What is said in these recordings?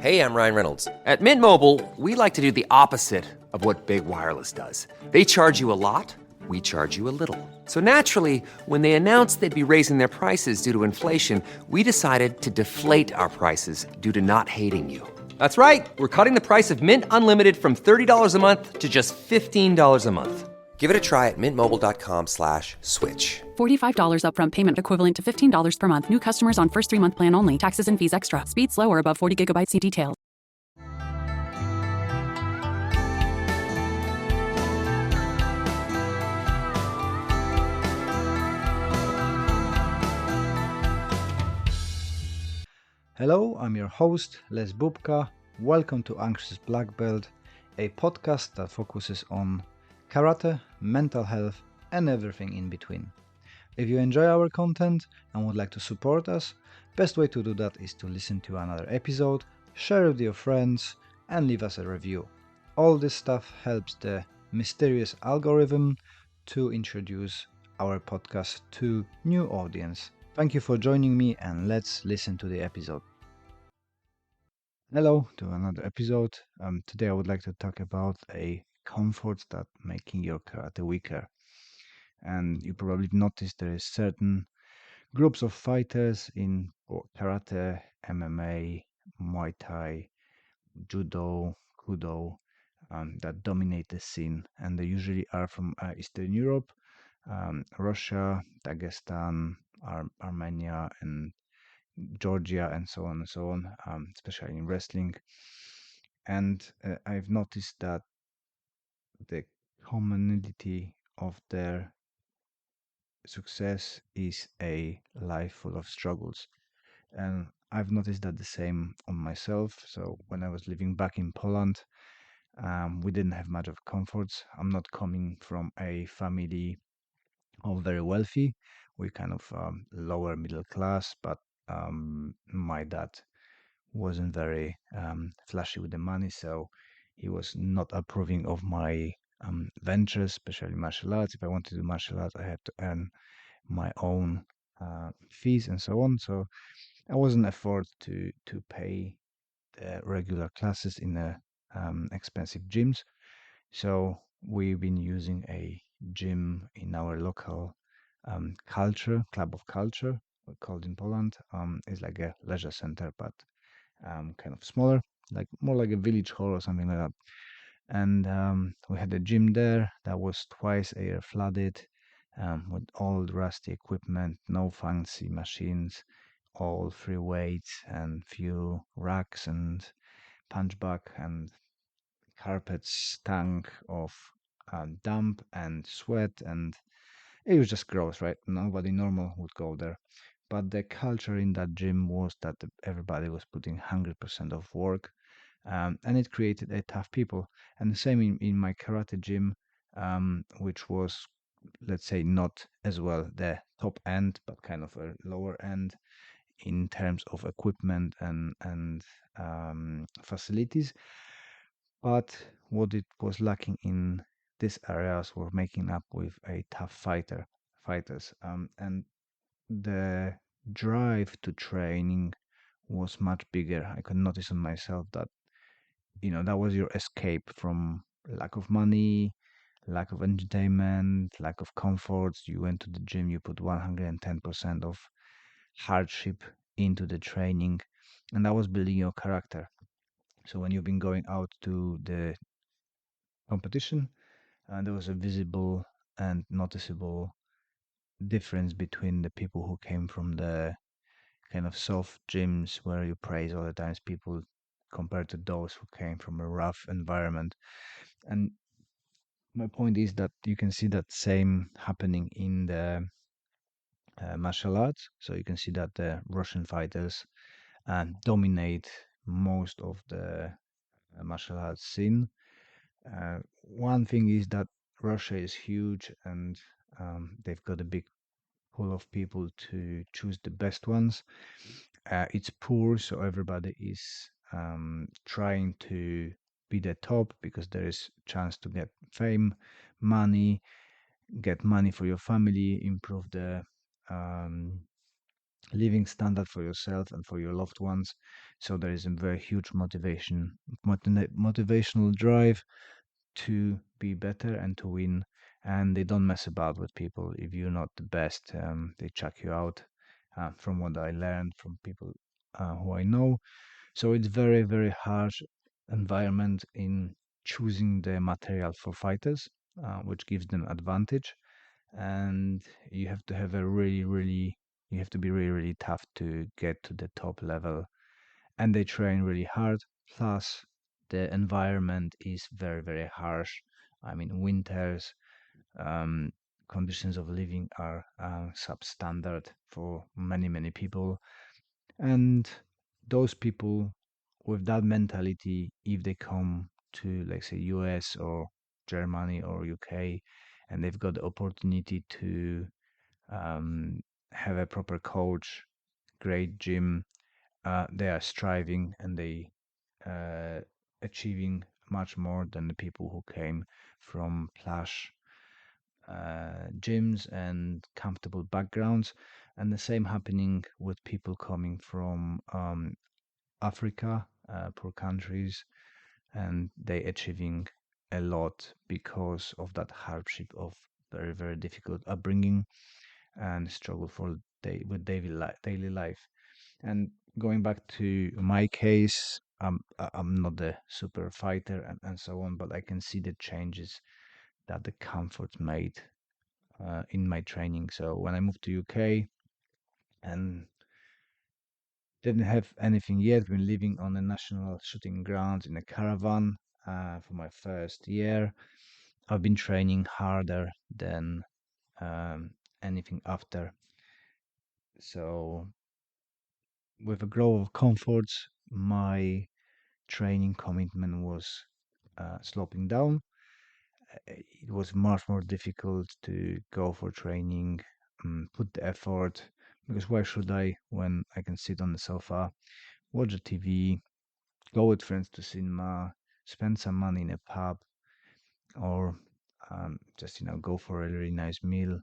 Hey, I'm Ryan Reynolds. At Mint Mobile, we like to do the opposite of what Big Wireless does. They charge you a lot, we charge you a little. So naturally, when they announced they'd be raising their prices due to inflation, we decided to deflate our prices due to not hating you. That's right. We're cutting the price of Mint Unlimited from $30 a month to just $15 a month. Give it a try at mintmobile.com/switch. $45 upfront payment equivalent to $15 per month. New customers on first 3-month plan only. Taxes and fees extra. Speed slower above 40 gigabytes. See details. Hello, I'm your host, Les Bubka. Welcome to Anxious Black Belt, a podcast that focuses on karate, mental health, and everything in between. If you enjoy our content and would like to support us, best way to do that is to listen to another episode, share with your friends, and leave us a review. All this stuff helps the mysterious algorithm to introduce our podcast to new audience. Thank you for joining me, and let's listen to the episode. Hello to another episode. Today I would like to talk about a comfort that making your karate weaker. And you probably noticed there is certain groups of fighters in karate, MMA, Muay Thai, Judo, Kudo that dominate the scene, and they usually are from Eastern Europe, Russia, Dagestan, Armenia, and Georgia, and so on and so on, especially in wrestling. And I've noticed that the commonality of their success is a life full of struggles. And I've noticed that the same on myself. So when I was living back in Poland, we didn't have much of comforts. I'm not coming from a family of very wealthy. We kind of lower middle class, but my dad wasn't very flashy with the money, so he was not approving of my ventures, especially martial arts. If I wanted to do martial arts, I had to earn my own fees and so on. So I wasn't afford to pay the regular classes in the expensive gyms. So we've been using a gym in our local club of culture, called in Poland. It's like a leisure center, but kind of smaller, like more like a village hall or something like that. And we had a gym there that was twice a year flooded, with old rusty equipment, no fancy machines, all free weights and few racks and punch bag, and carpets stank of damp and sweat, and it was just gross, right? Nobody normal would go there. But the culture in that gym was that everybody was putting 100% of work, and it created a tough people. And the same in my karate gym, which was, let's say, not as well the top end, but kind of a lower end in terms of equipment and facilities. But what it was lacking in these areas were making up with a tough fighters, and the drive to training was much bigger. I could notice on myself that that was your escape from lack of money, lack of entertainment, lack of comforts. You went to the gym, you put 110% of hardship into the training, and that was building your character. So when you've been going out to the competition, there was a visible and noticeable difference between the people who came from the kind of soft gyms where you praise all the times people compared to those who came from a rough environment. And my point is that you can see that same happening in the martial arts. So you can see that the Russian fighters dominate most of the martial arts scene. One thing is that Russia is huge, and they've got a big pool of people to choose the best ones. It's poor, so everybody is trying to be the top because there is chance to get fame, money, get money for your family, improve the um, living standard for yourself and for your loved ones. So there is a very huge motivational drive to be better and to win. And they don't mess about with people. If you're not the best, they chuck you out. From what I learned from people who I know, so it's very, very harsh environment in choosing the material for fighters, which gives them advantage. And you have to have a really, really, you have to be really, really tough to get to the top level. And they train really hard. Plus, the environment is very, very harsh. I mean, winters, um, conditions of living are substandard for many, many people. And those people with that mentality, if they come to, like, say, US or Germany or UK, and they've got the opportunity to um, have a proper coach, great gym, they are striving and they uh, achieving much more than the people who came from plush gyms and comfortable backgrounds. And the same happening with people coming from Africa, poor countries, and they achieving a lot because of that hardship of very, very difficult upbringing and struggle for with daily life. And going back to my case, I'm not a super fighter and so on, but I can see the changes that the comfort made in my training. So when I moved to UK and didn't have anything yet, been living on a national shooting ground in a caravan for my first year. I've been training harder than um, anything after. So with a growth of comforts, my training commitment was sloping down. It was much more difficult to go for training, put the effort, because why should I when I can sit on the sofa, watch the TV, go with friends to cinema, spend some money in a pub, or just go for a really nice meal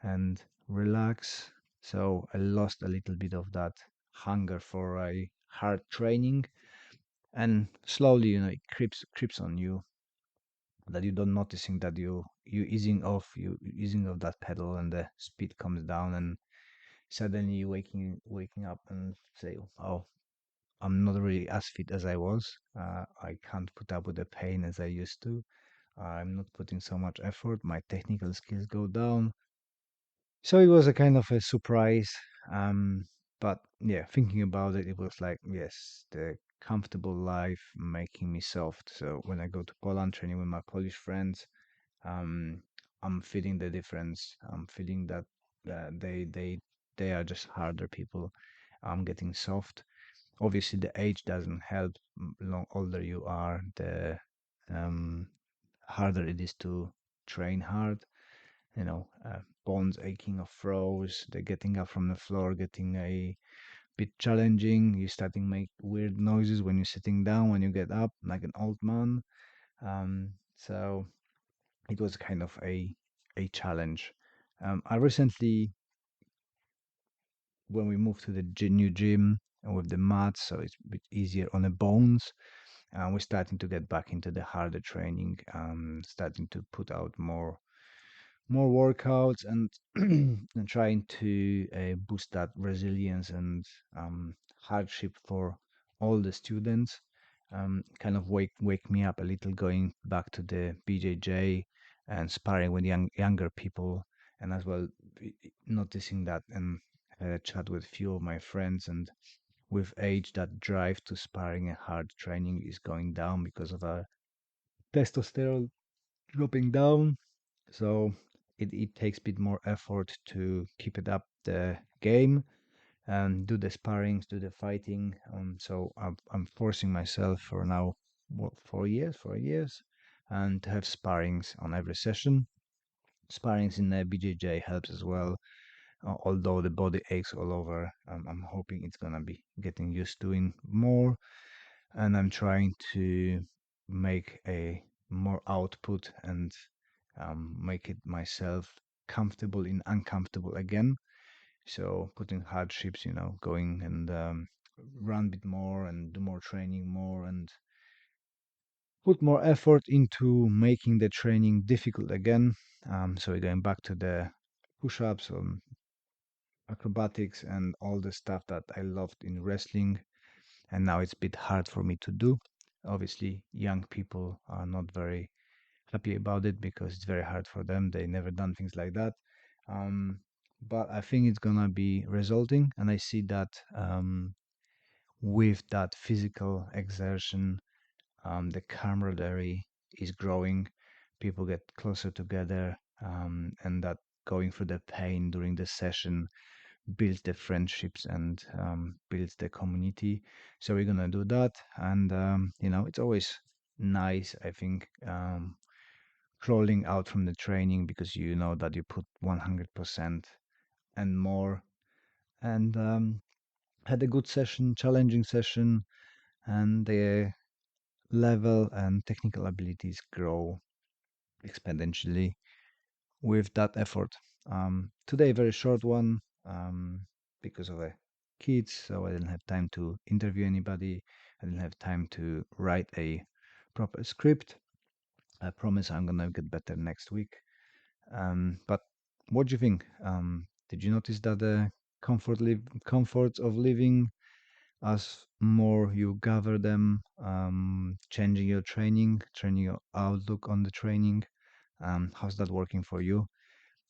and relax. So I lost a little bit of that hunger for a hard training, and slowly, it creeps on you that you don't noticing that you easing off that pedal, and the speed comes down, and suddenly you waking up and say, oh, I'm not really as fit as I was. I can't put up with the pain as I used to. I'm not putting so much effort. My technical skills go down. So it was a kind of a surprise. But yeah, thinking about it, it was like, yes, the comfortable life making me soft. So when I go to Poland training with my Polish friends, um, I'm feeling the difference. I'm feeling that they are just harder people. I'm getting soft. Obviously, the age doesn't help. Older you are, the um, harder it is to train hard. Bones aching of throws, the getting up from the floor, getting a bit challenging. You're starting to make weird noises when you're sitting down, when you get up, like an old man. So it was kind of a challenge. I recently, when we moved to the new gym and with the mats, so it's a bit easier on the bones. We're starting to get back into the harder training, starting to put out more workouts and and trying to boost that resilience and hardship for all the students. Kind of wake me up a little, going back to the BJJ and sparring with younger people, and as well noticing that and had a chat with few of my friends, and with age that drive to sparring and hard training is going down because of our testosterone dropping down. So it takes a bit more effort to keep it up the game and do the sparrings, do the fighting. So I'm forcing myself for now, what, 4 years, and to have sparrings on every session. Sparrings in the BJJ helps as well, although the body aches all over. I'm hoping it's gonna be getting used to it more, and I'm trying to make a more output and make it myself comfortable in uncomfortable again. So putting hardships, going and run a bit more and do more training more and put more effort into making the training difficult again. So we're going back to the push-ups, acrobatics, and all the stuff that I loved in wrestling. And now it's a bit hard for me to do. Obviously, young people are not very happy about it because it's very hard for them. They never done things like that. But I think it's gonna be resulting, and I see that with that physical exertion, the camaraderie is growing. People get closer together, and that going through the pain during the session builds the friendships and builds the community. So we're gonna do that, and it's always nice, I think, crawling out from the training because you know that you put 100% and more, and had a good session, challenging session, and the level and technical abilities grow exponentially with that effort. Today, very short one because of the kids, so I didn't have time to interview anybody. I didn't have time to write a proper script. I promise I'm gonna get better next week. But what do you think? Did you notice that the comforts of living, as more you gather them, changing your training your outlook on the training? How's that working for you?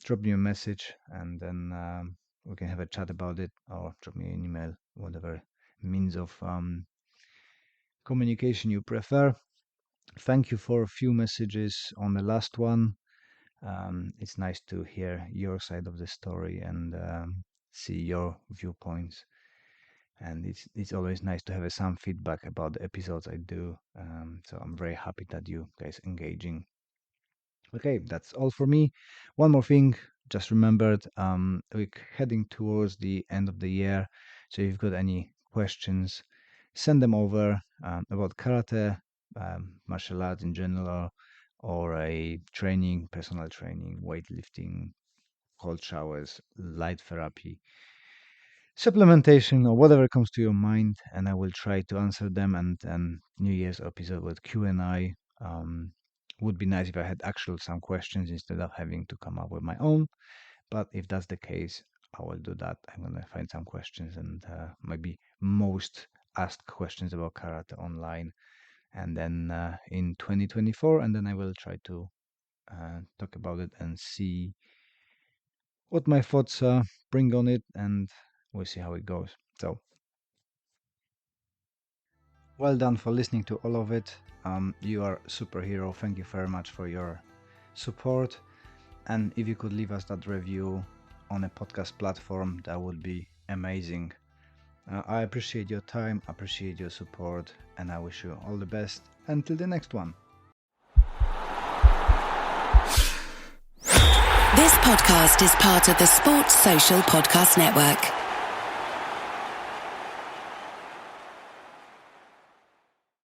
Drop me a message and then we can have a chat about it, or drop me an email, whatever means of communication you prefer. Thank you for a few messages on the last one. It's nice to hear your side of the story and see your viewpoints. And it's always nice to have some feedback about the episodes I do. So I'm very happy that you guys engaging. Okay, that's all for me. One more thing, just remembered, we're heading towards the end of the year. So if you've got any questions, send them over about karate, martial arts in general, or a training, personal training, weightlifting, cold showers, light therapy, supplementation, or whatever comes to your mind, and I will try to answer them. And then New Year's episode with Q&A. Would be nice if I had actual some questions instead of having to come up with my own. But if that's the case, I will do that. I'm gonna find some questions and maybe most asked questions about karate online, and then in 2024, and then I will try to talk about it and see what my thoughts bring on it, and we'll see how it goes. So, well done for listening to all of it. You are a superhero. Thank you very much for your support. And if you could leave us that review on a podcast platform, that would be amazing. I appreciate your time, appreciate your support, and I wish you all the best until the next one. This podcast is part of the Sports Social Podcast Network.